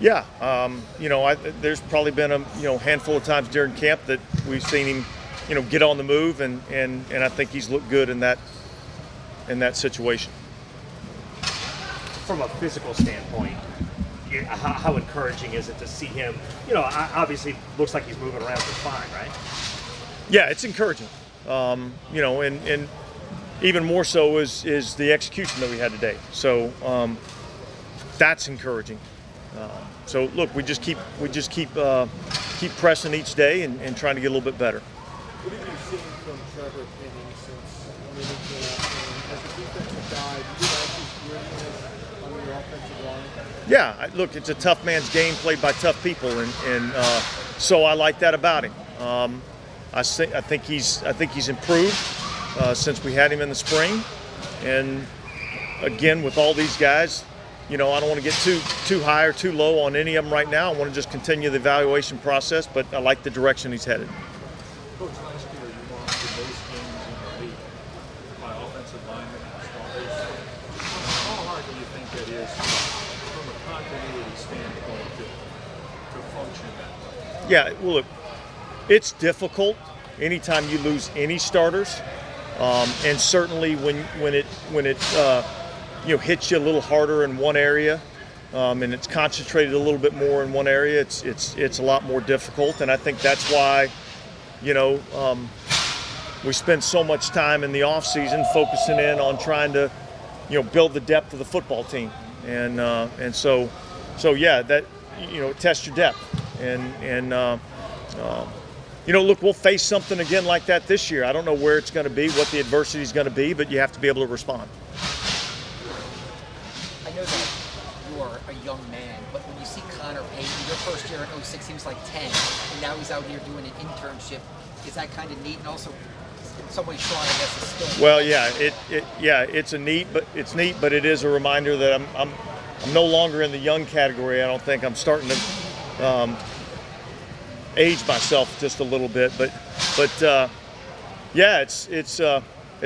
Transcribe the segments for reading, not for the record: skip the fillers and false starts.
Yeah, there's probably been a handful of times during camp that we've seen him, get on the move, and I think he's looked good in that situation. From a physical standpoint, how encouraging is it to see him? Obviously looks like he's moving around just fine, right? Yeah, it's encouraging. And even more so is the execution that we had today. So that's encouraging. So look, we just keep pressing each day and trying to get a little bit better. What have you seen from Trevor Penning since he came out? As a defensive guy, do you like his grittiness on the offensive line? Yeah, look, it's a tough man's game played by tough people, and so I like that about him. I think he's improved since we had him in the spring, and again with all these guys, I don't want to get too high or too low on any of them right now. I want to just continue the evaluation process, but I like the direction he's headed. Coach, last year you lost the most games in the league by offensive linemen and starters. How hard do you think that is from a continuity standpoint to function that way? Yeah, well, look, it's difficult anytime you lose any starters, and certainly when it hits you a little harder in one area, and it's concentrated a little bit more in one area. It's a lot more difficult, and I think that's why we spend so much time in the offseason focusing in on trying to build the depth of the football team, and so yeah, that test your depth, and look, we'll face something again like that this year. I don't know where it's going to be, what the adversity is going to be, but you have to be able to respond. I know that you are a young man, but when you see Connor Payton, your first year in 06, he was like 10, and now he's out here doing an internship. Is that kind of neat? And also, in some ways, Sean, I guess, is still. Well, yeah, it's neat, but it is a reminder that I'm no longer in the young category. I don't think I'm starting to age myself just a little bit, but yeah, it's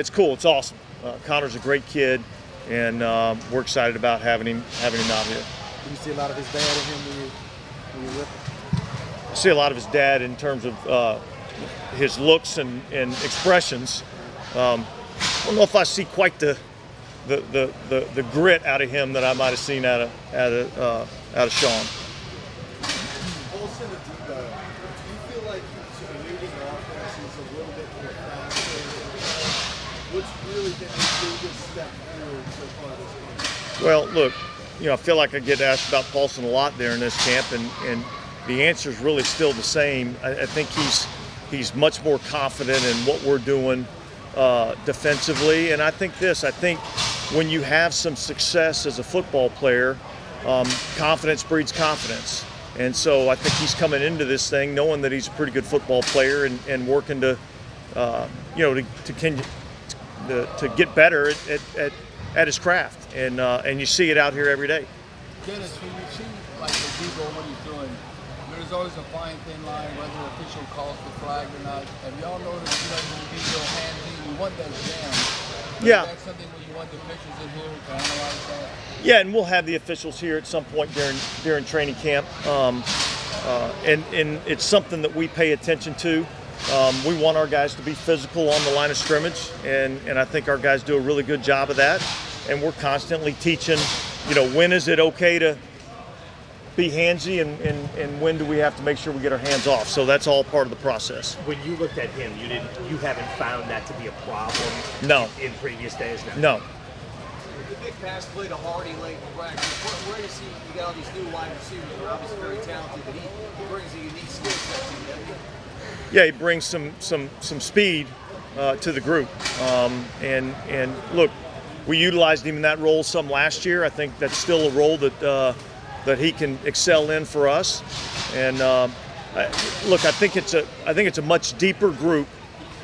cool. It's awesome. Connor's a great kid, and we're excited about having him out here. Do you see a lot of his dad in him when you're with him? I see a lot of his dad in terms of his looks and expressions. I don't know if I see quite the grit out of him that I might have seen out of Sean. Also, do you feel like he's leading the offense is a little bit more faster? What's really been his biggest step forward so far this game? Well, look, I feel like I get asked about Paulson a lot there in this camp, and the answer is really still the same. I think he's much more confident in what we're doing defensively, and I think when you have some success as a football player, confidence breeds confidence. And so I think he's coming into this thing knowing that he's a pretty good football player and working to get better at his craft. And you see it out here every day. Dennis, when you see like the Debo, what he's doing, there's always a fine thin line whether the official calls the flag or not. Have y'all noticed when Debo hands in, you want that jam? Yeah. Is that something where you want the officials in here to analyze that? Yeah, and we'll have the officials here at some point during training camp, and it's something that we pay attention to. We want our guys to be physical on the line of scrimmage, and I think our guys do a really good job of that. And we're constantly teaching, when is it okay to be handsy, and when do we have to make sure we get our hands off. So that's all part of the process. When you looked at him, you haven't found that to be a problem. No. In previous days. No. The big pass play to Hardy late in practice. Where do you see you got all these new wide receivers who are obviously very talented, but he brings a unique skill set to you, doesn't he? Yeah, he brings some speed to the group, and look, we utilized him in that role some last year. I think that's still a role that he can excel in for us. And look, I think it's a much deeper group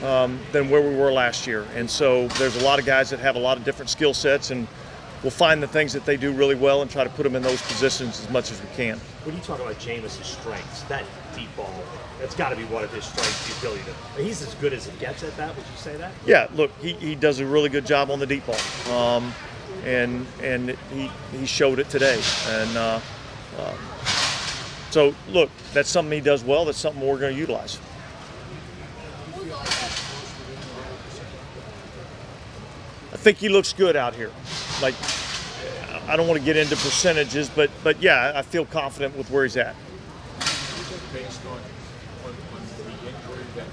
than where we were last year. And so there's a lot of guys that have a lot of different skill sets, and we'll find the things that they do really well and try to put them in those positions as much as we can. When you talk about Jameis's strengths, that deep ball, that's got to be one of his strengths, the ability to. He's as good as it gets at that. Would you say that? Yeah, look, he does a really good job on the deep ball, and he showed it today. And So look, that's something he does well. That's something we're going to utilize. I think he looks good out here. Like, I don't want to get into percentages, but yeah, I feel confident with where he's at. Based on the injury that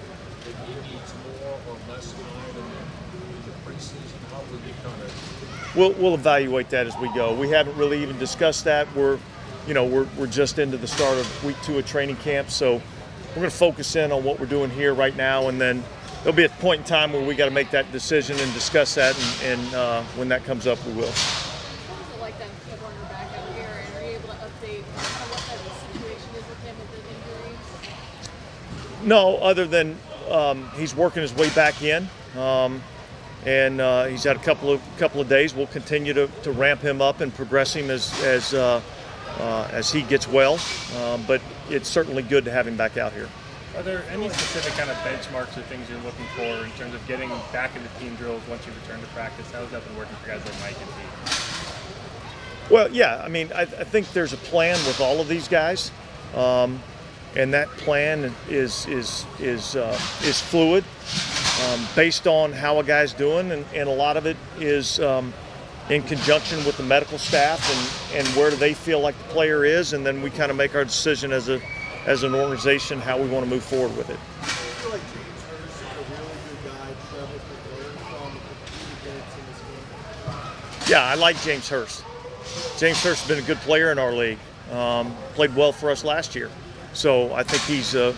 he needs more or less time in the preseason, how will you kind of? We'll evaluate that as we go. We haven't really even discussed that. We're just into the start of week 2 of training camp, so we're going to focus in on what we're doing here right now, and then there'll be a point in time where we got to make that decision and discuss that, and when that comes up, we will. What was it like that running back out here, and are you able to update kind of what that situation is with him with the injury? No, other than he's working his way back in, and he's had a couple of days. We'll continue to ramp him up and progress him as he gets well. But it's certainly good to have him back out here. Are there any specific kind of benchmarks or things you're looking for in terms of getting back into team drills once you return to practice? How has that been working for guys like Mike and Pete? Well, yeah, I mean, I think there's a plan with all of these guys, and that plan is fluid, based on how a guy's doing, and a lot of it is in conjunction with the medical staff and where do they feel like the player is, and then we kind of make our decision as an organization how we want to move forward with it. I feel like James Hurst is a really good guy. Trevor could learn from the defense in this game. Yeah, I like James Hurst. James Hurst has been a good player in our league. Played well for us last year, so I think he's a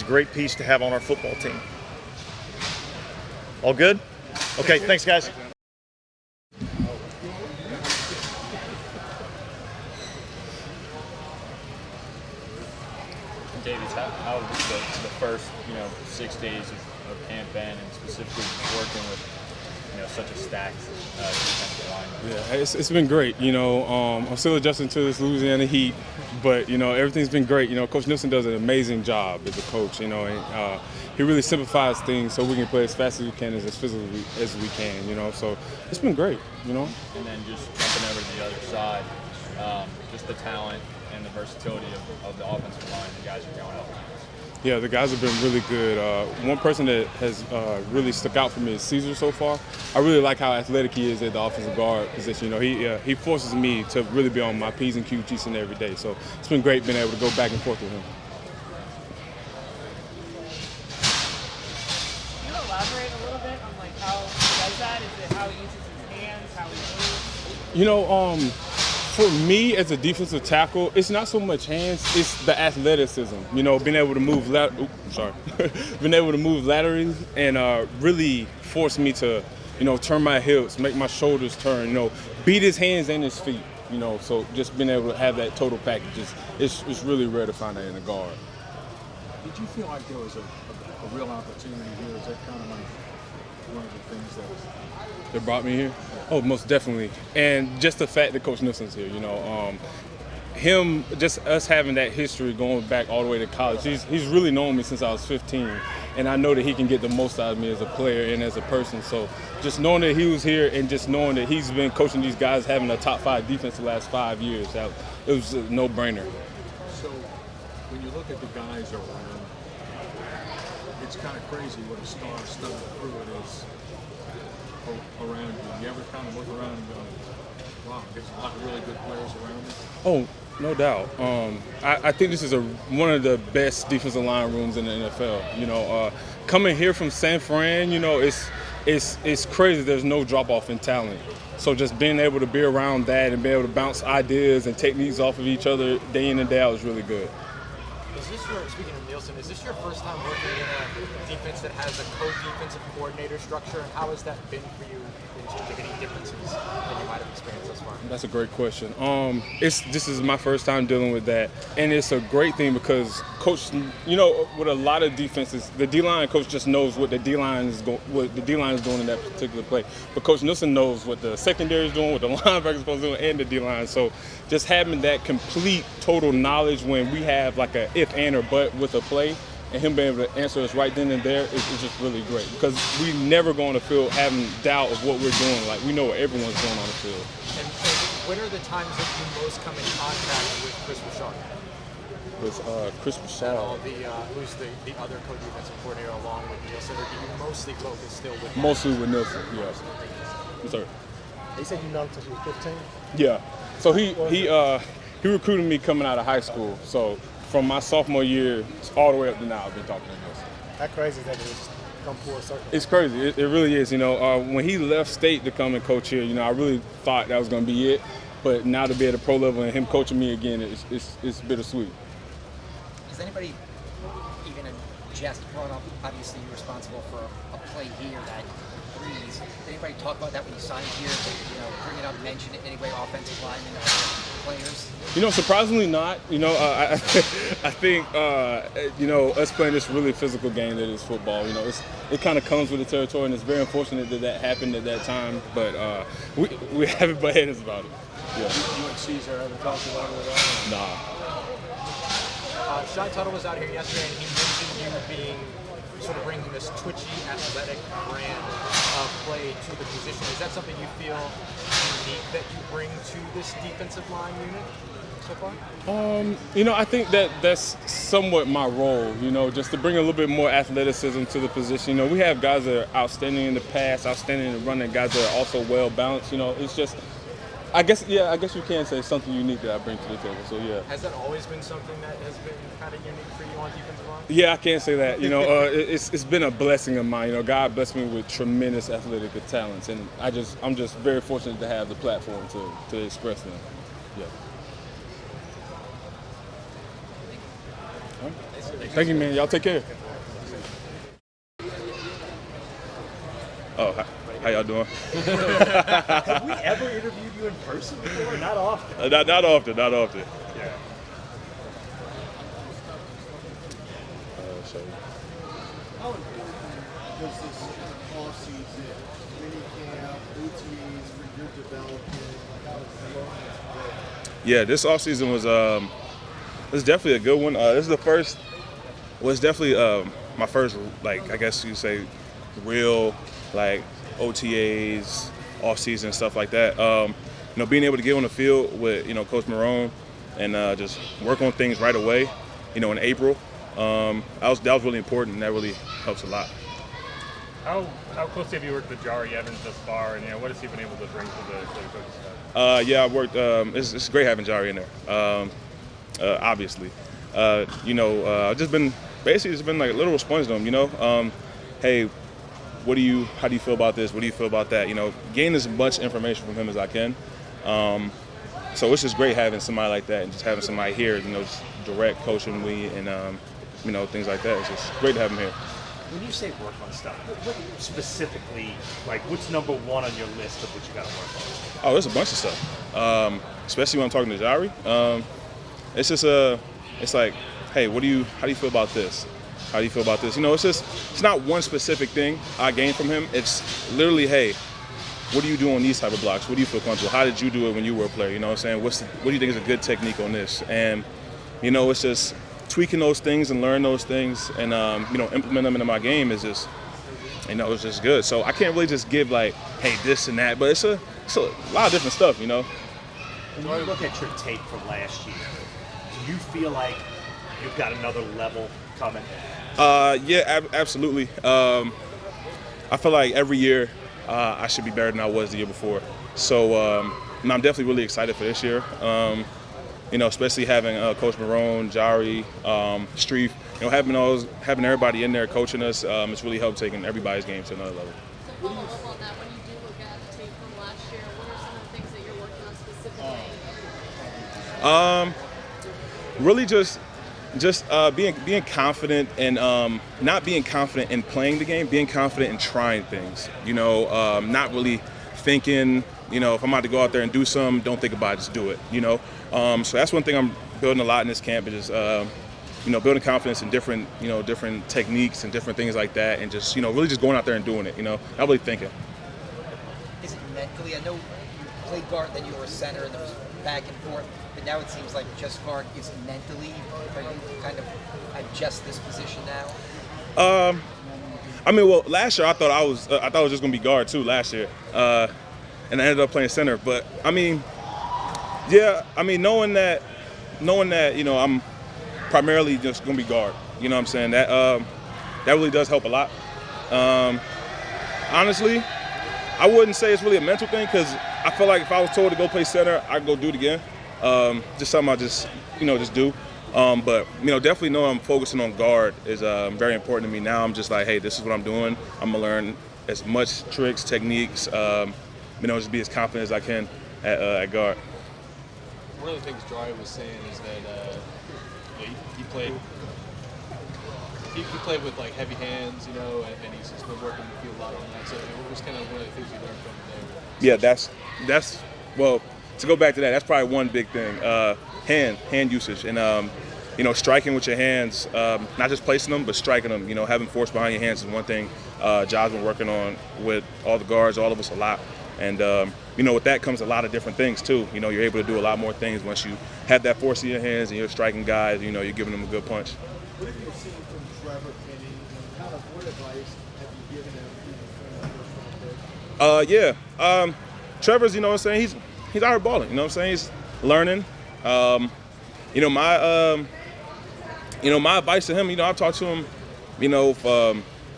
great piece to have on our football team. All good? Okay, thanks, guys. Davies, how the first 6 days of camp been, and specifically working with such a stacked defensive line? Yeah, it's been great. I'm still adjusting to this Louisiana heat, but everything's been great. Coach Nielsen does an amazing job as a coach. And, he really simplifies things so we can play as fast as we can, as physically as we can. So it's been great. And then just jumping over to the other side, just the talent and the versatility of the offensive line, the guys are going up against. Yeah, the guys have been really good. One person that has really stuck out for me is Caesar so far. I really like how athletic he is at the offensive guard position. He forces me to really be on my P's and Q's each and every day. So it's been great being able to go back and forth with him. Can you elaborate a little bit on how he does that? Is it how he uses his hands, how he moves? For me as a defensive tackle, it's not so much hands, it's the athleticism. Being able to move being able to move laterally and really force me to, turn my hips, make my shoulders turn, beat his hands and his feet. So just being able to have that total package it's really rare to find that in a guard. Did you feel like there was a real opportunity here? Is that kind of like one of the things that brought me here? Oh, most definitely. And just the fact that Coach Nielsen's here, him, just us having that history going back all the way to college. He's really known me since I was 15, and I know that he can get the most out of me as a player and as a person. So just knowing that he was here and just knowing that he's been coaching these guys having a top 5 defense the last 5 years, it was a no-brainer. So when you look at the guys around, it's kind of crazy what a star-studded crew it is around you. You ever kind of look around and go, wow, there's a lot of really good players around me? Oh, no doubt. I think this is one of the best defensive line rooms in the NFL. Coming here from San Fran, it's crazy. There's no drop-off in talent. So just being able to be around that and be able to bounce ideas and techniques off of each other day in and day out is really good. Speaking of Nielsen, is this your first time working in a defense that has a co-defensive coordinator structure, and how has that been for you in terms of any differences that you might have experienced thus far? That's a great question. This is my first time dealing with that, and it's a great thing because coach, with a lot of defenses, the D-line coach just knows what the D-line is doing in that particular play. But Coach Nielsen knows what the secondary is doing, what the linebacker is supposed to do, and the D-line. So just having that complete, total knowledge when we have like a if, and, or but with a play, and him being able to answer us right then and there is just really great because we never go on the field having doubt of what we're doing. Like, we know what everyone's doing on the field. And when are the times that you most come in contact with Chris Richard? was Chris Broussard. And all who's the other co-defensive coordinator along with Nielsen, or do you mostly focus still with? Mostly with Nielsen, yes. Yes, sir. They said you known since you were 15. Yeah. So he recruited me coming out of high school. So from my sophomore year all the way up to now, I've been talking to Nielsen. How crazy is that it's come full circle? It's crazy. It really is. When he left state to come and coach here, I really thought that was going to be it. But now to be at a pro level and him coaching me again, it's bittersweet. Has anybody, even in jest, brought up, obviously you're responsible for a play here that threes. Did anybody talk about that when you signed here? Bring it up, mention it anyway, offensive linemen, players? Surprisingly not. I think, us playing this really physical game that is football, it kind of comes with the territory, and it's very unfortunate that happened at that time, but we haven't butted heads about it. Yeah. You and Caesar haven't talked about it at all? Nah. Sean Tuttle was out here yesterday, and he mentioned you being sort of bringing this twitchy, athletic brand of play to the position. Is that something you feel unique that you bring to this defensive line unit so far? I think that's somewhat my role, just to bring a little bit more athleticism to the position. We have guys that are outstanding in the pass, outstanding in the run, and guys that are also well balanced. It's just, I guess you can say something unique that I bring to the table. So yeah. Has that always been something that has been kind of unique for you on defensive line? Yeah, I can say that. It's been a blessing of mine. God blessed me with tremendous athletic talents, and I'm just very fortunate to have the platform to express them. Yeah. All right. Thank you, man. Y'all take care. Oh, hi. How y'all doing? Have we ever interviewed you in person before? Not often. Not often. Yeah. How important was this offseason, minicamp, OTAs for your development? How Yeah, this offseason was definitely a good one. This is the first. Was definitely my first, I guess you say, real OTAs, offseason, stuff like that. Being able to get on the field with, Coach Marone and just work on things right away, in April, that was really important, and that really helps a lot. How closely have you worked with Jari Evans thus far, and what has he been able to bring to the coaching staff? Yeah, I've worked. It's great having Jari in there. Obviously, I've just been like a little response to him. Hey, how do you feel about this? What do you feel about that? Gain as much information from him as I can. So it's just great having somebody like that, and just having somebody here, just direct coaching me and things like that. It's just great to have him here. When you say work on stuff, what specifically, what's number one on your list of what you got to work on? Oh, there's a bunch of stuff. Especially when I'm talking to Jari. It's just it's like, hey, how do you feel about this? How do you feel about this? It's not one specific thing I gained from him. It's literally, hey, what do you do on these type of blocks? What do you feel comfortable? How did you do it when you were a player? You know what I'm saying? What do you think is a good technique on this? And, it's just tweaking those things and learn those things and, implement them into my game is just, it's just good. So I can't really just give hey, this and that, but it's a lot of different stuff, When you look at your tape from last year, do you feel like you've got another level coming? Yeah, absolutely. I feel like every year I should be better than I was the year before. So I'm definitely really excited for this year. Especially having Coach Marone, Jari, Streef, having everybody in there coaching us, it's really helped taking everybody's game to another level. So follow up on that, when you do look at the tape from last year, what are some of the things that you're working on specifically? Really just being confident and not being confident in playing the game, being confident in trying things. Not really thinking, if I'm about to go out there and do something, don't think about it, just do it. So that's one thing I'm building a lot in this camp, is just building confidence in different techniques and different things like that, and just really just going out there and doing it. Not really thinking. Is it mentally? I know you played guard, then you were a center, and there was back and forth. But now it seems like just guard. Is mentally, are you kind of adjust this position now? Last year I thought I was just gonna be guard too last year, and I ended up playing center. But knowing that primarily just going to be guard. You know what I'm saying? That really does help a lot. Honestly, I wouldn't say it's really a mental thing because I feel like if I was told to go play center, I'd go do it again. Just something I just do. But definitely know I'm focusing on guard is very important to me. Now I'm just like, hey, this is what I'm doing. I'm gonna learn as much tricks, techniques, just be as confident as I can at guard. One of the things Jari was saying is that he played with like heavy hands, and he's been working the field a lot on that. So it was kind of one of the things you learned from there. Yeah, that's well, to go back to that, that's probably one big thing. Hand usage and striking with your hands, not just placing them, but striking them. Having force behind your hands is one thing. John's been working on with all the guards, all of us a lot. And with that comes a lot of different things too. You're able to do a lot more things once you have that force in your hands and you're striking guys. You're giving them a good punch. What have you seen from Trevor Penny? Kind of what advice have you given him Trevor's, what I'm saying, he's out here balling. What I'm saying, he's learning. My advice to him, I've talked to him,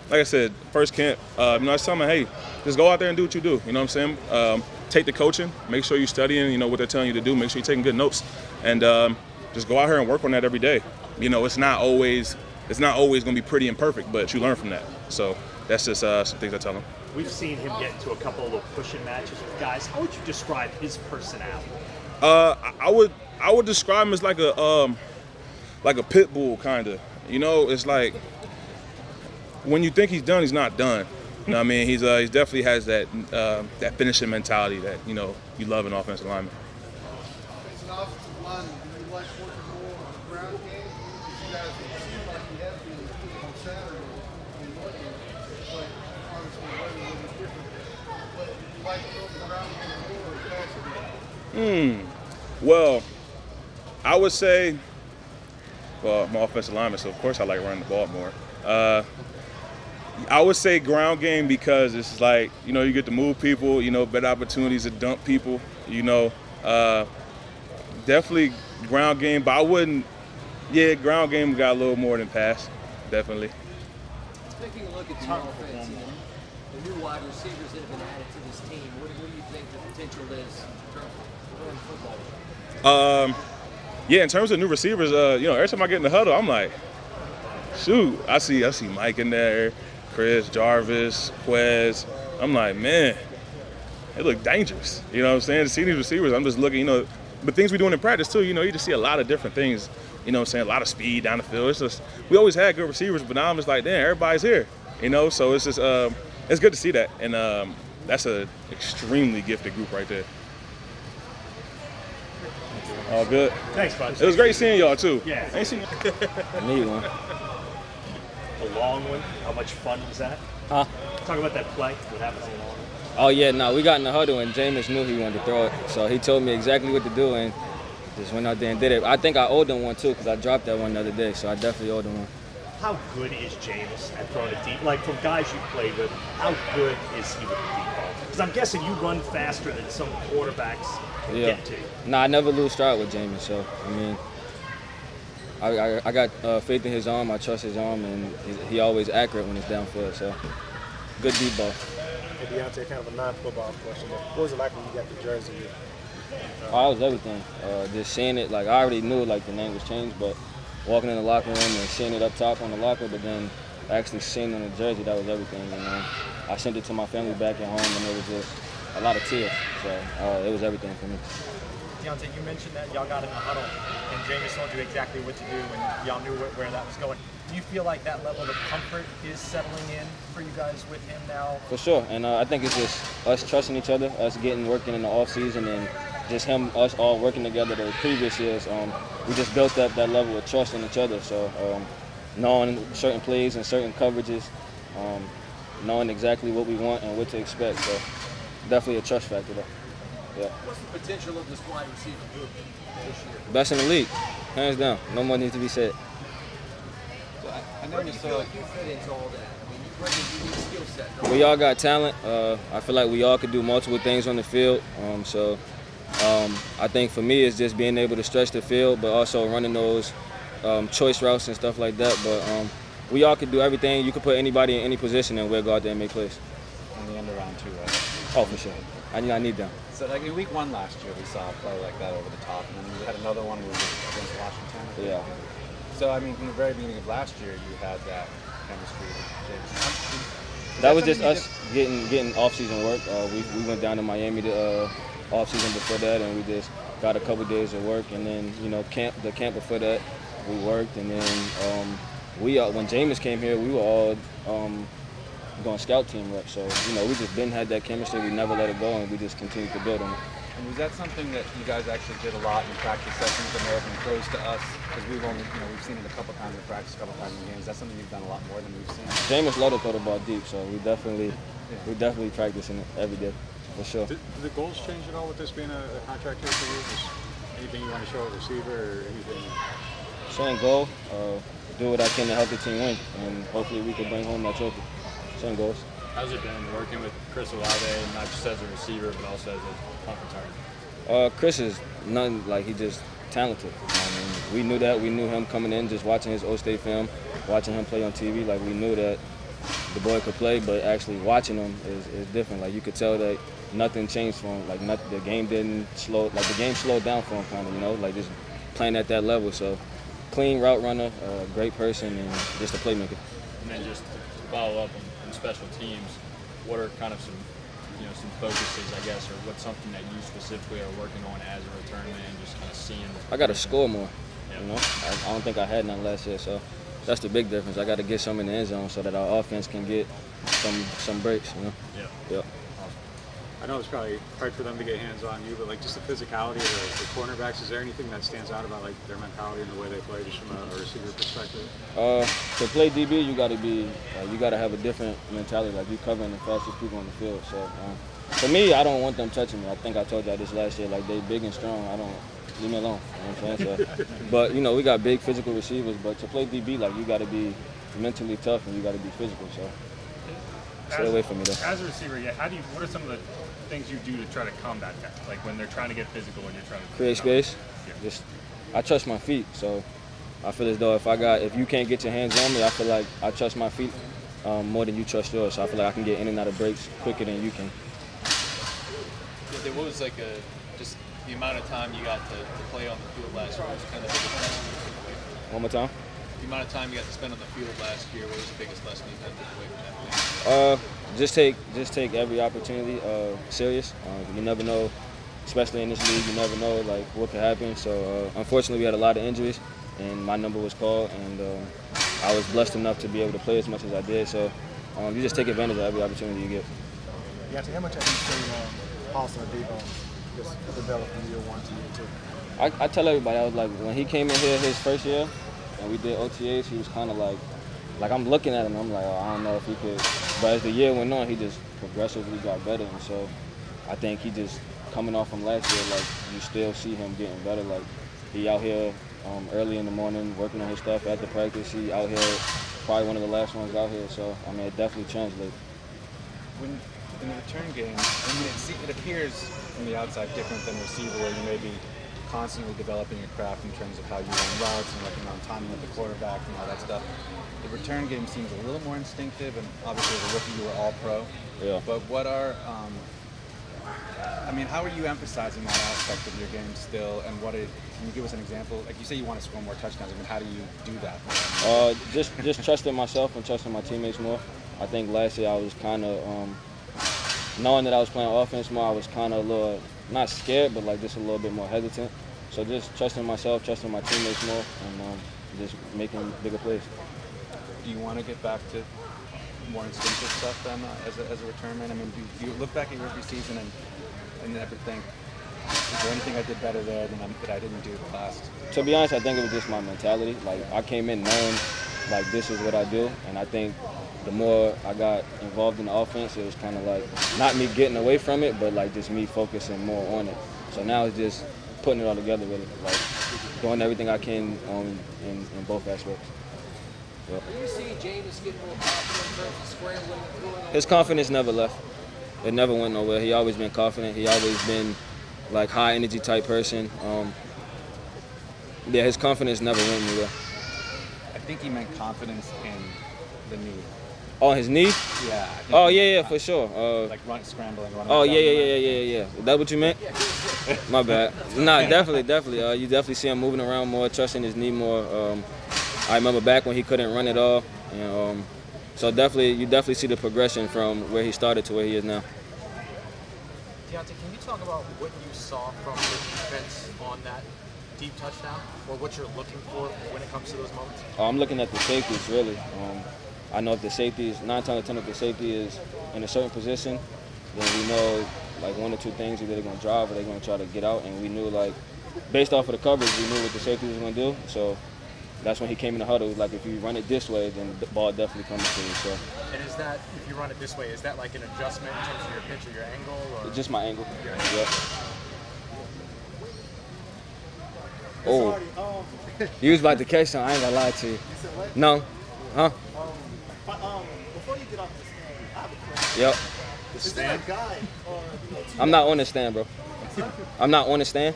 like I said, first camp, I was telling him, hey, just go out there and do what you do. You know what I'm saying? Take the coaching, make sure you're studying, what they're telling you to do, make sure you're taking good notes, and just go out here and work on that every day. It's not always going to be pretty and perfect, but you learn from that. So that's just some things I tell him. We've seen him get into a couple of little pushing matches with guys. How would you describe his personality? I would describe him as like a pit bull kind of. It's like when you think he's done, he's not done. You know what I mean? He's definitely has that finishing mentality that you love in offensive lineman. As an offensive lineman, do you like working more on the ground game? You guys seem like you have been on Saturday and looking, but honestly, weather will be different. But do you like throwing the ground game more or passing game? Well, I would say, I'm an offensive lineman, so of course I like running the ball more. I would say ground game because it's like, you get to move people, better opportunities to dump people, definitely ground game, but I wouldn't, ground game got a little more than pass, definitely. Taking a look at the offense and the new wide receivers that have been added to this team, what do you think the potential is in terms of running football? In terms of new receivers, every time I get in the huddle, I'm like, shoot, I see Mike in there, Chris, Jarvis, Quez. I'm like, man, they look dangerous. You know what I'm saying? To see these receivers, I'm just looking, but things we're doing in practice too, you just see a lot of different things, a lot of speed down the field. It's just, we always had good receivers, but now I'm just like, damn, everybody's here, so it's just, it's good to see that. And that's an extremely gifted group right there. All good. Thanks, bud. It was great seeing y'all too. Yeah. I ain't seen I need one. The long one. How much fun was that? Huh? Talk about that play. What happens in the long one? Oh yeah, no, we got in the huddle and Jameis knew he wanted to throw it, so he told me exactly what to do and just went out there and did it. I think I owed him one too because I dropped that one the other day, so I definitely owed him one. How good is Jameis at throwing it deep? Like from guys you played with, how good is he with the deep ball? Because I'm guessing you run faster than some quarterbacks can get to. Nah, I never lose stride with Jameis, so I mean, I got faith in his arm. I trust his arm, and he always accurate when it's downfield. So good deep ball. Hey Deontay, kind of a non-football question. What was it like when you got the jersey? Oh, that was everything. Just seeing it, like I already knew like the name was changed, but walking in the locker room and seeing it up top on the locker, but then actually seeing it on the jersey, that was everything. I sent it to my family back at home, and it was just a lot of tears. So it was everything for me. Deontay, you mentioned that y'all got in the huddle and Jameis told you exactly what to do and y'all knew where that was going. Do you feel like that level of comfort is settling in for you guys with him now? For sure, and I think it's just us trusting each other, us working in the offseason, and just us all working together the previous years. We just built up that level of trust in each other. So knowing certain plays and certain coverages, knowing exactly what we want and what to expect. So definitely a trust factor though. Yeah. What's the potential of this wide receiver group this year? Best in the league, hands down. No more needs to be said. So I know you feel like you fit into all that. I mean, you bring a unique skill set. We all got talent. I feel like we all could do multiple things on the field. I think for me it's just being able to stretch the field, but also running those choice routes and stuff like that. But we all could do everything. You could put anybody in any position, and we'll go out there and make plays. And the end around too, right? Oh, for sure. I need them. So like in week 1 last year, we saw a play like that over the top, and then we had another one against Washington. Yeah. So I mean, from the very beginning of last year, you had that chemistry with James. That was just us getting off-season work. We went down to Miami to off-season before that, and we just got a couple days of work, and then the camp before that we worked, and then when Jameis came here, we were all going scout team reps. So we just had that chemistry. We never let it go, and we just continued to build on it. And was that something that you guys actually did a lot in practice sessions, American throws to us? Because we've seen it a couple times in practice, a couple times in games. That's something you've done a lot more than we've seen. Jameis loved to throw the ball deep, so we definitely practicing it every day, for sure. Do the goals change at all with this being a contract year for you? Is anything you want to show a receiver or anything? Same goal, do what I can to help the team win, and hopefully we can bring home that trophy. Same goals. How's it been working with Chris Olave, not just as a receiver, but also as a punt returner? Chris is nothing like he's just talented. We knew that. We knew him coming in, just watching his O-State film, watching him play on TV. Like we knew that the boy could play, but actually watching him is different. Like you could tell that nothing changed for him. Like the game didn't slow. Like the game slowed down for him, kind of. Like just playing at that level. So clean route runner, great person, and just a playmaker. And then just to follow up on special teams, what are kind of some focuses, I guess, or what's something that you specifically are working on as a return man, just kind of seeing? I got to score more. I don't think I had none last year, so that's the big difference. I got to get some in the end zone so that our offense can get some breaks. Yeah. I know it's probably hard for them to get hands on you, but like just the physicality of the cornerbacks, is there anything that stands out about like their mentality and the way they play, just from a receiver perspective? To play DB, you got to have a different mentality. Like you covering the fastest people on the field. So for me, I don't want them touching me. I think I told y'all this last year. Like they big and strong. Leave me alone. You know what I'm saying? So, but we got big physical receivers. But to play DB, like you got to be mentally tough and you got to be physical. So stay away from me though. As a receiver, what are some of the things you do to try to combat that? Like when they're trying to get physical, when you're trying to create space. I trust my feet, so I feel as though if you can't get your hands on me, I feel like I trust my feet more than you trust yours. So I feel like I can get in and out of breaks quicker than you can. Yeah, what was just the amount of time you got to play on the field last year was kind of the biggest lesson you took away from that? One more time. The amount of time you got to spend on the field last year, what was the biggest lesson you had to take away from that game? Just take every opportunity serious. You never know, especially in this league. You never know like what could happen. So unfortunately, we had a lot of injuries, and my number was called, and I was blessed enough to be able to play as much as I did. So you just take advantage of every opportunity you get. Yeah, how much have you seen Austin Debo just develop from year 1 to year 2? I tell everybody, I was like, when he came in here his first year, and we did OTAs, he was kind of like I'm looking at him, I'm like, I don't know if he could. But as the year went on, he just progressively got better. And so I think he just, coming off from last year, like you still see him getting better. Like he out here early in the morning working on his stuff after practice. He out here, probably one of the last ones out here. So, I mean, it definitely translates. When in the return game, it appears from the outside different than receiver, where you may be constantly developing your craft in terms of how you run routes and working on timing with the quarterback and all that stuff. The return game seems a little more instinctive, and obviously as a rookie you were all pro. Yeah. But what are, how are you emphasizing that aspect of your game still, and can you give us an example? Like you say you want to score more touchdowns, how do you do that? Just trusting myself and trusting my teammates more. I think last year I was kind of, knowing that I was playing offense more, I was kind of a little, not scared, but like just a little bit more hesitant. So just trusting myself, trusting my teammates more, and just making bigger plays. Do you want to get back to more instinctive stuff then as a return man? Do you look back at your rookie season and ever think, is there anything I did better there that I didn't do last? To be honest, I think it was just my mentality. Like I came in knowing like this is what I do, and I think the more I got involved in the offense, it was kind of like not me getting away from it, but like just me focusing more on it. So now it's just putting it all together, really, like doing everything I can in both aspects. Yep. Are you seeing Jameis get more confident in terms of scrambling and throwing? His confidence never left. It never went nowhere. He always been confident. He always been like high energy type person. His confidence never went anywhere. think he meant confidence in the knee. On his knee? Yeah. I think Oh he yeah, meant for sure. like scrambling. Running Oh up yeah, the yeah, line. yeah, yeah, yeah. Is that what you meant? My bad. Nah, definitely. You definitely see him moving around more, trusting his knee more. I remember back when he couldn't run at all, and so you definitely see the progression from where he started to where he is now. Deontay, can you talk about what you saw from the defense on that deep touchdown, or what you're looking for when it comes to those moments? I'm looking at the safeties really. I know if the safety is 9 times out of 10, if the safety is in a certain position, then we know like 1 or 2 things: either they're going to drive or they're going to try to get out. And we knew, like, based off of the coverage, we knew what the safety was going to do. So that's when he came in the huddle. Like, if you run it this way, then the ball definitely comes to you. So. And is that, if you run it this way, is that like an adjustment in terms of your pitch or your angle? Or? Just my angle. Your Yep. angle. Oh, you was about to catch something. I ain't gonna lie to you. No, huh? Before you get off the stand, I have a question. Yep. Is there a guy or I'm not on the stand, bro. I'm not on the stand.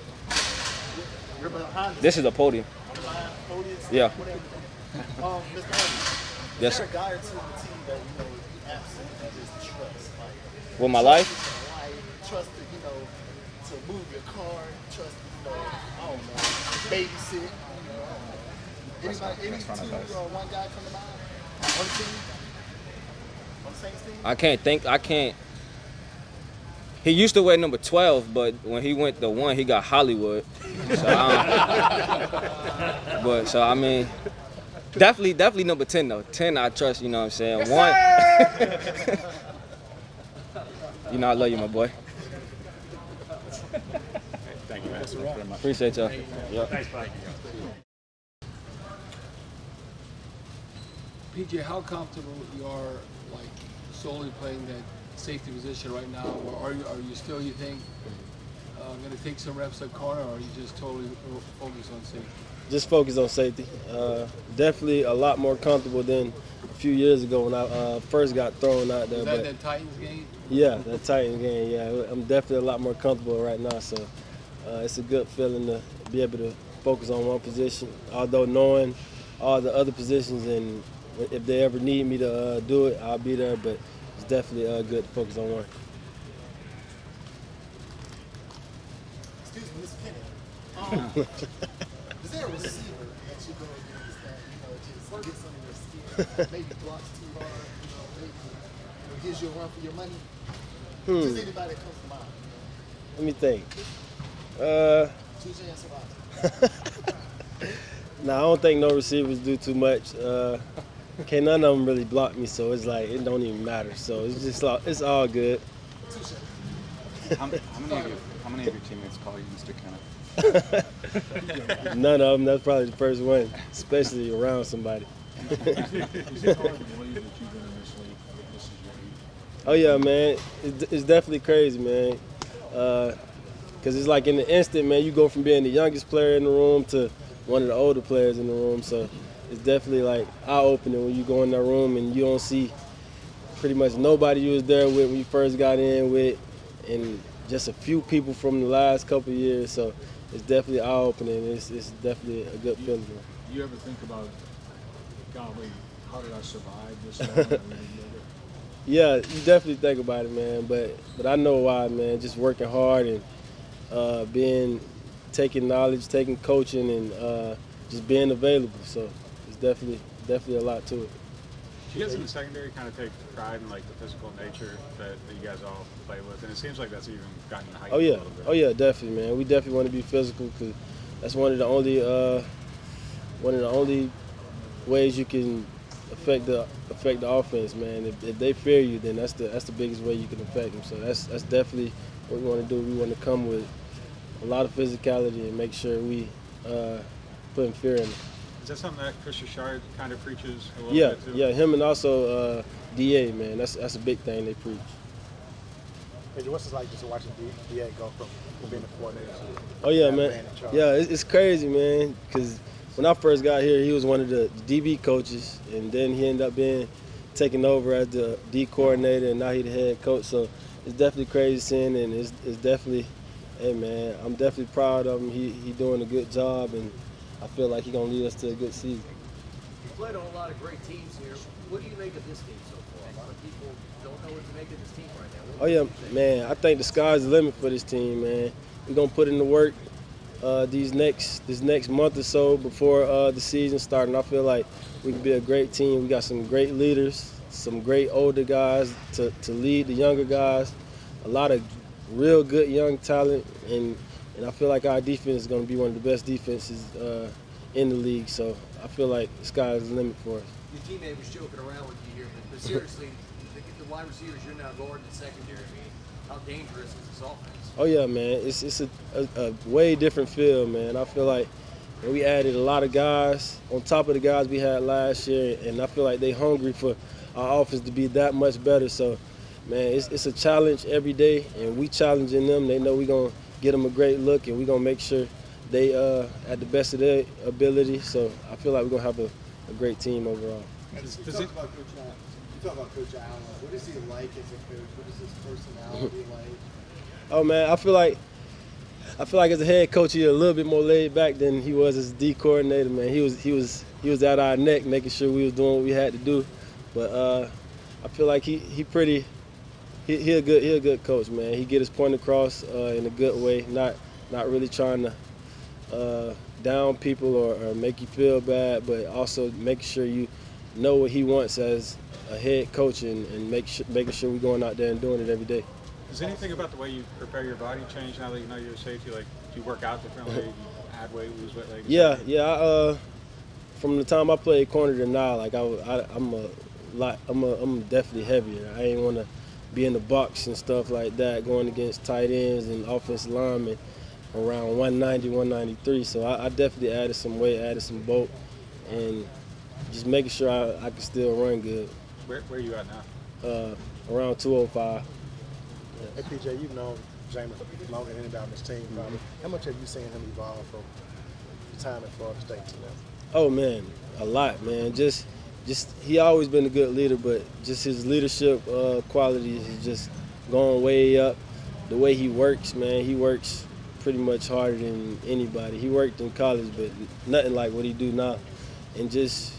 You're behind This is a podium. behind the podium? Yeah. Whatever. Mr. Evans, Yes, is there sir. a guy or two on the team that you absolutely just trust? Like, With my life? Trust to, to move your car, trust to, I don't know, babysit, Anybody, any two or one guy come to mind? On the team? On the Saints team? I can't. He used to wear number 12, but when he went to 1, he got Hollywood. So I mean, definitely number 10 though. 10 I trust, you know what I'm saying? 1. You know I love you, my boy. Thank you, man. Thanks very much. Appreciate y'all. Yep. Thanks, bye. PJ, how comfortable you are, like, solely playing that safety position right now, or are you still, you think, going to take some reps at corner, or are you just totally focused on safety? Just focus on safety. Definitely a lot more comfortable than a few years ago when I first got thrown out there. Is that that Titans game? Yeah, that Titans game. Yeah, I'm definitely a lot more comfortable right now. So it's a good feeling to be able to focus on one position, although knowing all the other positions, and if they ever need me to do it, I'll be there. But it's definitely good to focus on one. Excuse me, Mr. Kennedy. Is there a receiver that you go against that, just gets under your skin, maybe blocks too hard, maybe gives you a run for your money? Just anybody that comes to mind. Let me think. Tuesday and Savage. Nah, I don't think no receivers do too much. Can't none of them really block me, so it's like it don't even matter. So it's just it's all good. How many of your teammates call you Mr. Kenneth? None of them. That's probably the first one, especially around somebody. Is it hard to believe that you've been in this league? This is your Oh yeah, man. It's definitely crazy, man. Because it's like in the instant, man, you go from being the youngest player in the room to one of the older players in the room. So it's definitely like eye-opening when you go in that room and you don't see pretty much nobody you was there with when you first got in with, and just a few people from the last couple of years. So it's definitely eye-opening. It's definitely a good feeling. Do you ever think about, golly, how did I survive this long? Yeah, you definitely think about it, man. But I know why, man. Just working hard and taking knowledge, taking coaching, and just being available. So it's definitely a lot to it. Do you guys in the secondary kind of take pride in like the physical nature that you guys all play with, and it seems like that's even gotten heightened a little bit. Oh yeah, definitely, man. We definitely want to be physical because that's one of the only ways you can affect the offense, man. If they fear you, then that's the biggest way you can affect them. So that's definitely what we want to do. We want to come with a lot of physicality and make sure we put fear in them. Is that something that Chris Richard kind of preaches a little Yeah, bit too? yeah, him and also DA, man. That's a big thing they preach. Hey, what's it like just watching DA go from being a coordinator to Oh yeah, that man. in charge? Yeah, it's crazy, man. Because when I first got here, he was one of the DB coaches, and then he ended up taking over as the D coordinator, and now he's the head coach. So it's definitely crazy seeing, and it's definitely, hey man, I'm definitely proud of him. He doing a good job, and I feel like he's gonna lead us to a good season. You played on a lot of great teams here. What do you make of this team so far? A lot of people don't know what to make of this team right now. Oh yeah, man. I think the sky's the limit for this team, man. We're gonna put in the work this next month or so before the season starts. And I feel like we can be a great team. We got some great leaders, some great older guys to lead the younger guys. A lot of real good young talent, and I feel like our defense is going to be one of the best defenses in the league. So I feel like the sky is the limit for us. Your teammate was joking around with you here, but seriously, the wide receivers you're now guarding in secondary, I mean, how dangerous is this offense? Oh yeah, man. It's a way different feel, man. I feel like we added a lot of guys on top of the guys we had last year, and I feel like they hungry for our offense to be that much better. So, man, it's a challenge every day, and we challenging them. They know we're going to get them a great look, and we're going to make sure they at the best of their ability. So I feel like we're going to have a great team overall. You talk about Coach Allen. What is he like as a coach? What is his personality like? Oh man, I feel like as a head coach, he's a little bit more laid back than he was as a D coordinator. Man, he was at our neck, making sure we was doing what we had to do. But I feel like he a good coach, man. He get his point across in a good way, not really trying to down people or make you feel bad, but also making sure you know what he wants as a head coach and making sure we're going out there and doing it every day. Does anything about the way you prepare your body change now that you know you're a safety? Like, do you work out differently? You add weight, lose weight? Like, Yeah. From the time I played corner to now, like I'm definitely heavier. I ain't want to be in the box and stuff like that, going against tight ends and offensive linemen around 190, 193. So I definitely added some weight, added some bulk, and just making sure I can still run good. Where are you at now? Around 205. Hey PJ, you've known Jameis longer than anybody on this team, probably. How much have you seen him evolve from the time at Florida State to now? Oh man, a lot, man. Just he always been a good leader, but just his leadership qualities is just going way up. The way he works, man, he works pretty much harder than anybody. He worked in college, but nothing like what he do now. And just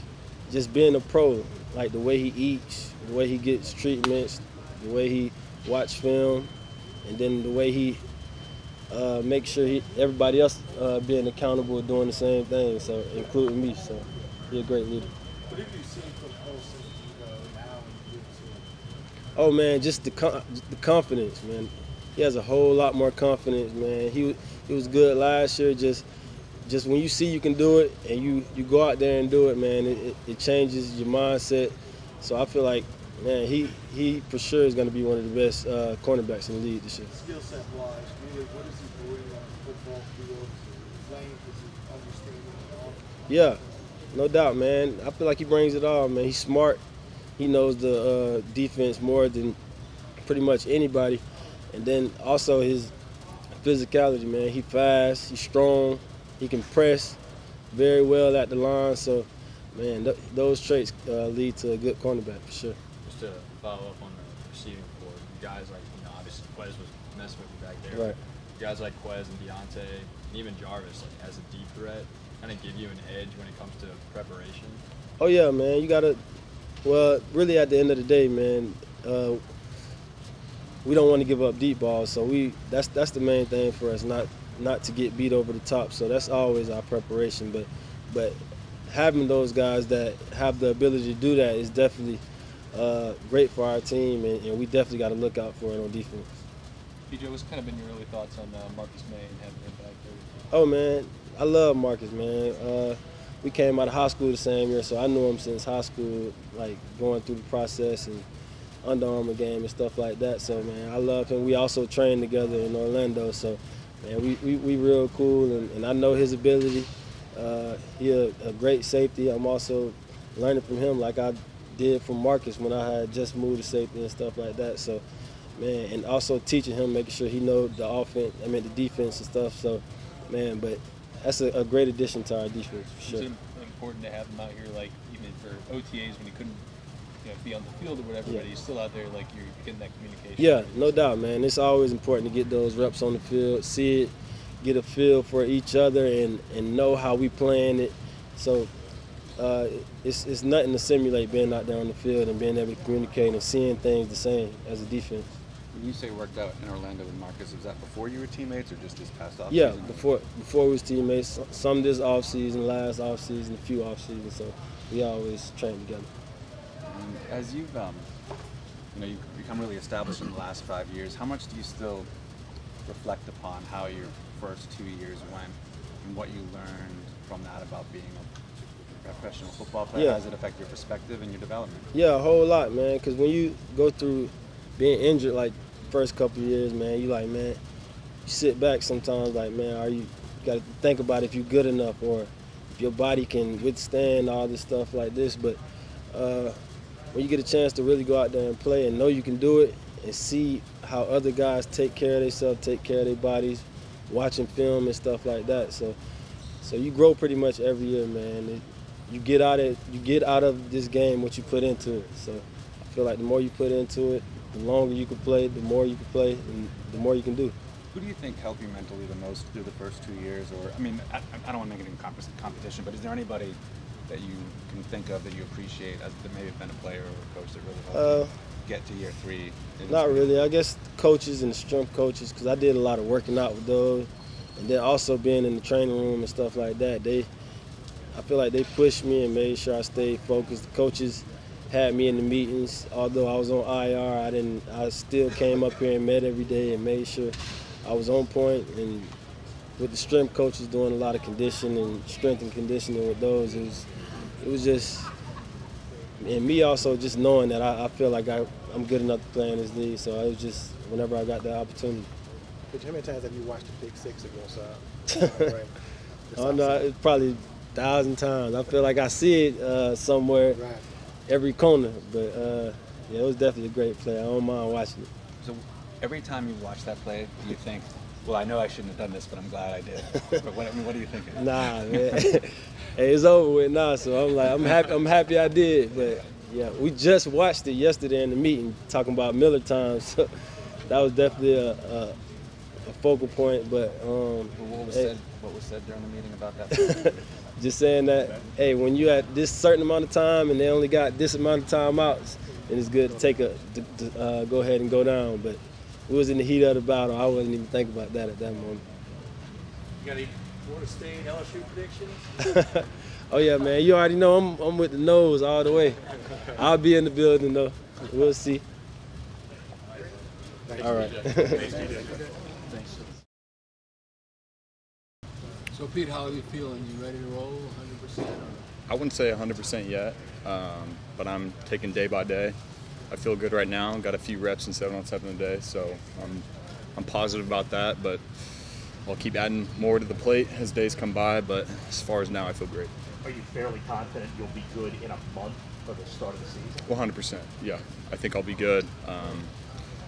being a pro, like the way he eats, the way he gets treatments, the way he watch film, and then the way he makes sure everybody else being accountable doing the same thing, so including me. So he's a great leader. What have you seen from Olsen, now in year 2? Oh man, just the confidence, man. He has a whole lot more confidence, man. He was good last year. Just when you see you can do it and you go out there and do it, man, it changes your mindset. So I feel like, man, he for sure is going to be one of the best cornerbacks in the league this year. Skill set wise, really, what is he doing on the football field? Length, is he understanding it all? Yeah, no doubt, man. I feel like he brings it all, man. He's smart. He knows the defense more than pretty much anybody. And then also his physicality, man. He fast, he's strong, he can press very well at the line. So, man, those traits lead to a good cornerback for sure. Just to follow up on the receiving corps, guys like, obviously Quez was messing with you back there. Right. Guys like Quez and Deontay, and even Jarvis, like as a deep threat, kind of give you an edge when it comes to preparation. Oh yeah, man. You gotta. Well, really, at the end of the day, man, we don't want to give up deep balls. So that's the main thing for us, not to get beat over the top. So that's always our preparation. But having those guys that have the ability to do that is definitely great for our team, and we definitely got to look out for it on defense. PJ, what's kind of been your early thoughts on Marcus May and having him back there? Oh man, I love Marcus, man. We came out of high school the same year, so I knew him since high school, like going through the process and Under Armour game and stuff like that. So man, I love him. We also trained together in Orlando, so man, we real cool, and I know his ability. He's a great safety. I'm also learning from him like I did from Marcus when I had just moved to safety and stuff like that. So man, and also teaching him, making sure he knows the defense and stuff. So man, but that's a great addition to our defense for sure. It's important to have him out here, like even for OTAs when he couldn't be on the field or whatever, but he's still out there, like you're getting that communication. Yeah, no doubt, man. It's always important to get those reps on the field, see it, get a feel for each other, and know how we playing it. So it's nothing to simulate being out there on the field and being able to communicate and seeing things the same as a defense. When you say worked out in Orlando with Marcus, was that before you were teammates or just this past offseason? Yeah, before we was teammates. Some this offseason, last offseason, a few offseasons. So we always trained together. As you've you've become really established in the last 5 years, how much do you still reflect upon how your first 2 years went and what you learned from that about being a professional football player? Yeah. How does it affect your perspective and your development? Yeah, a whole lot, man. Because when you go through being injured, like first couple of years, man, you like, man, you sit back sometimes, like, man, you got to think about if you're good enough or if your body can withstand all this stuff like this. But when you get a chance to really go out there and play and know you can do it and see how other guys take care of themselves, take care of their bodies, watching film and stuff like that. So you grow pretty much every year, man. You get out of this game what you put into it. So I feel like the more you put into it, the longer you can play, the more you can play, and the more you can do. Who do you think helped you mentally the most through the first 2 years? Or, I mean, I don't want to make it in competition, but is there anybody that you can think of that you appreciate that may have been a player or a coach that really helped you get to year 3? Not really. I guess coaches and the strength coaches, because I did a lot of working out with those, and then also being in the training room and stuff like that. I feel like they pushed me and made sure I stayed focused. The coaches had me in the meetings. Although I was on IR, I still came up here and met every day and made sure I was on point. And with the strength coaches doing a lot of conditioning, strength and conditioning with those, it was just, and me also just knowing that I feel like I'm good enough to play in this league. So it was just whenever I got the opportunity. How many times have you watched the Pick Six against right? Oh no, it's probably 1,000 times. I feel like I see it somewhere, every corner. But yeah, it was definitely a great play. I don't mind watching it. So every time you watch that play, do you think, well, I know I shouldn't have done this, but I'm glad I did. But what do you think? Nah, man. Hey, it's over with now, so I'm happy I did. But yeah, we just watched it yesterday in the meeting, talking about Miller time. So that was definitely a focal point. But what was said during the meeting about that? Just saying that, hey, when you at this certain amount of time and they only got this amount of timeouts, then it's good to go ahead and go down. But we was in the heat of the battle. I wasn't even thinking about that at that moment. You got any Florida State LSU predictions? Oh yeah, man. You already know I'm with the nose all the way. I'll be in the building though. We'll see. All right. Thanks. So Pete, how are you feeling? You ready to roll 100%? I wouldn't say 100% yet, but I'm taking day by day. I feel good right now. Got a few reps in 7-on-7 a day, so I'm positive about that. But I'll keep adding more to the plate as days come by. But as far as now, I feel great. Are you fairly confident you'll be good in a month for the start of the season? 100%. Yeah, I think I'll be good.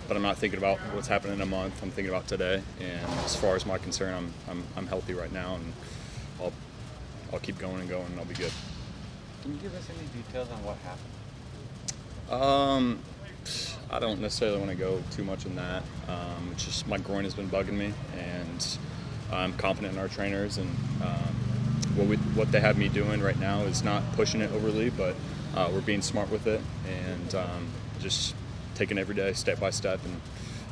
But I'm not thinking about what's happening in a month. I'm thinking about today. And as far as my concern, I'm healthy right now, and I'll keep going and going, and I'll be good. Can you give us any details on what happened? I don't necessarily want to go too much on that. It's just my groin has been bugging me, and I'm confident in our trainers, and what they have me doing right now is not pushing it overly, but we're being smart with it, and just taking every day step by step, and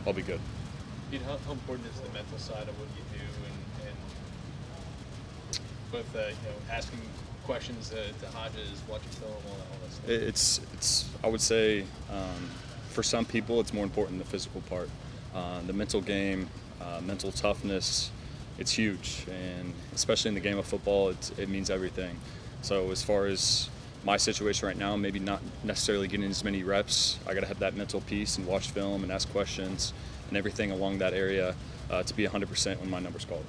I'll be good. Pete, how important is the mental side of what you do, and both asking questions to Hodges, watching film, all that stuff? It's I would say for some people it's more important than the physical part. The mental game, mental toughness, it's huge, and especially in the game of football, it means everything. So as far as my situation right now, maybe not necessarily getting as many reps, I got to have that mental piece and watch film and ask questions and everything along that area to be 100% when my number's called.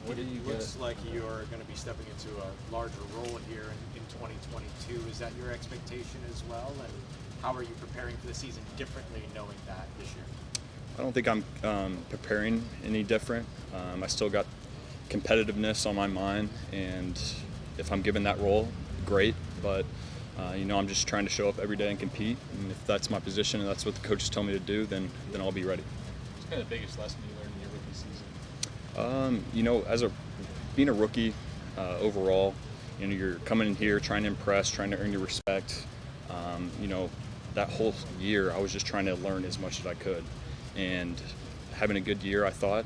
It looks like you're going to be stepping into a larger role here in 2022. Is that your expectation as well? And how are you preparing for the season differently knowing that this year? I don't think I'm preparing any different. I still got competitiveness on my mind, and if I'm given that role, great. But I'm just trying to show up every day and compete. And if that's my position and that's what the coaches tell me to do, then I'll be ready. What's kind of the biggest lesson you learned in your rookie season? As being a rookie overall, you're coming in here trying to impress, trying to earn your respect. That whole year I was just trying to learn as much as I could, and having a good year I thought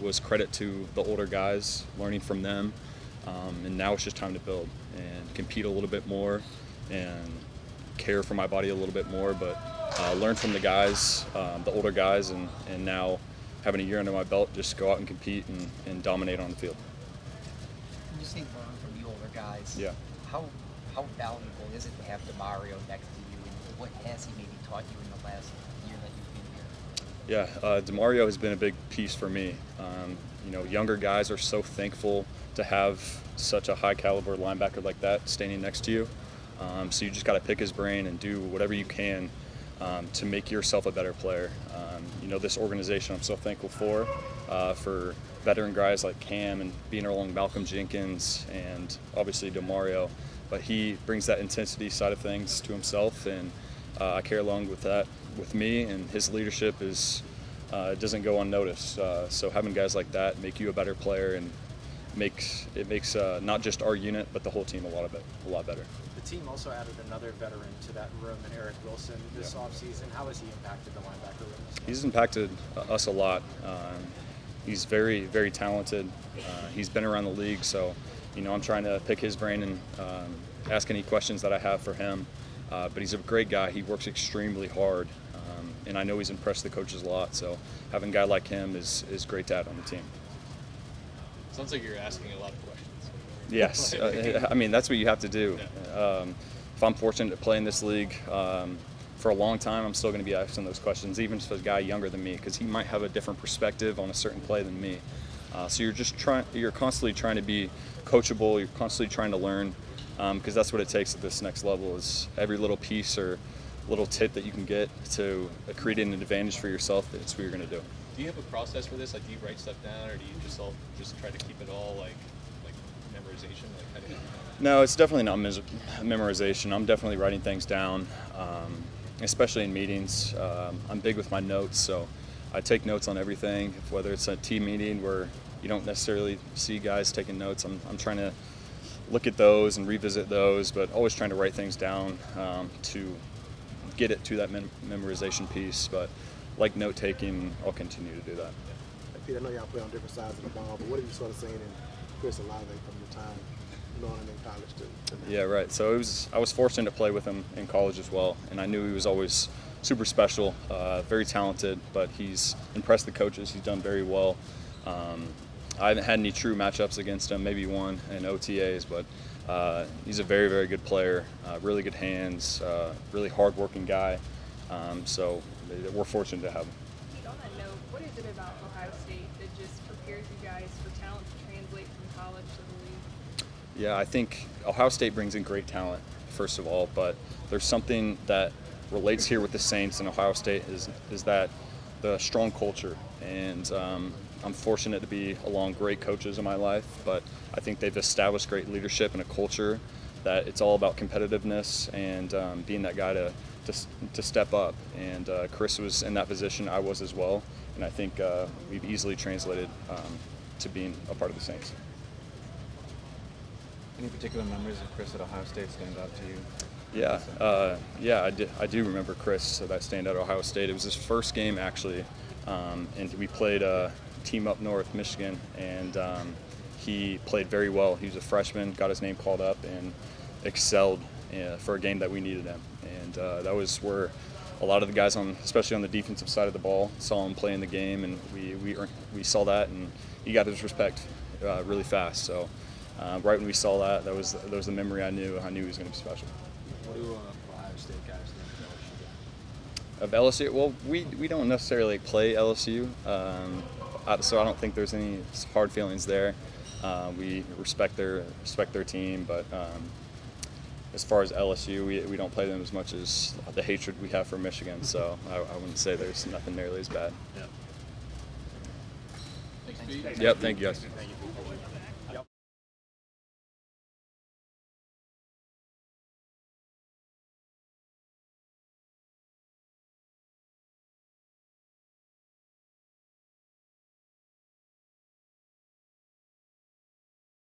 was credit to the older guys, learning from them, and now it's just time to build and compete a little bit more and care for my body a little bit more, but learn from the guys, the older guys, and now having a year under my belt, just go out and compete and dominate on the field. When you say learn from the older guys, Yeah. how valuable is it to have DeMario next to you, and what has he maybe taught you in the last year that you've been here? Yeah, DeMario has been a big piece for me. Younger guys are so thankful to have such a high caliber linebacker like that standing next to you. So you just got to pick his brain and do whatever you can to make yourself a better player. This organization I'm so thankful for veteran guys like Cam and being along Malcolm Jenkins and obviously DeMario, but he brings that intensity side of things to himself, and I carry along with that with me, and his leadership doesn't go unnoticed. So having guys like that make you a better player and makes not just our unit but the whole team a lot better. The team also added another veteran to that room, in Eric Wilson, this offseason. How has he impacted the linebacker room? He's impacted us a lot. He's very, very talented. He's been around the league, so I'm trying to pick his brain and ask any questions that I have for him. But he's a great guy. He works extremely hard, and I know he's impressed the coaches a lot. So having a guy like him is great to have on the team. Sounds like you're asking a lot of questions. Yes, that's what you have to do. If I'm fortunate to play in this league for a long time, I'm still going to be asking those questions, even if it's a guy younger than me, because he might have a different perspective on a certain play than me. So you're constantly trying to be coachable. You're constantly trying to learn, because that's what it takes at this next level. Is every little piece or little tip that you can get to create an advantage for yourself. That's what you're going to do. Do you have a process for this? Like, do you write stuff down, or do you just try to keep it all like memorization? Like, how do you? No, it's definitely not memorization. I'm definitely writing things down, especially in meetings. I'm big with my notes, so I take notes on everything. Whether it's a team meeting where you don't necessarily see guys taking notes, I'm trying to look at those and revisit those, but always trying to write things down to get it to that memorization piece. But like note taking, I'll continue to do that. Hey, Pete, I know y'all play on different sides of the ball, but what have you sort of seen in Chris Olave from your time knowing him in college to now? Yeah, right. So I was fortunate to play with him in college as well, and I knew he was always super special, very talented, but he's impressed the coaches. He's done very well. I haven't had any true matchups against him, maybe one in OTAs, but he's a very, very good player, really good hands, really hard-working guy. So we're fortunate to have him. On that note, what is it about Ohio State that just prepares you guys for talent to translate from college to the league? Yeah, I think Ohio State brings in great talent, first of all, but there's something that relates here with the Saints and Ohio State is that the strong culture. And I'm fortunate to be along great coaches in my life, but I think they've established great leadership and a culture that it's all about competitiveness and being that guy to step up. And Chris was in that position, I was as well, and I think we've easily translated to being a part of the Saints. Any particular memories of Chris at Ohio State stand out to you? Yeah, I do remember Chris that stand out at Ohio State. It was his first game actually, and we played a team up north, Michigan, and he played very well. He was a freshman, got his name called up, and excelled for a game that we needed him. And that was where a lot of the guys especially on the defensive side of the ball, saw him play in the game, and we saw that, and he got his respect really fast. So right when we saw that, that was the memory I knew he was going to be special. What do Ohio State guys think of LSU? Well, we don't necessarily play LSU, so I don't think there's any hard feelings there. We respect their team, but as far as LSU, we don't play them as much as the hatred we have for Michigan. So I wouldn't say there's nothing nearly as bad. Yeah. Thanks, Pete. Yep. Thank you guys. Thank you.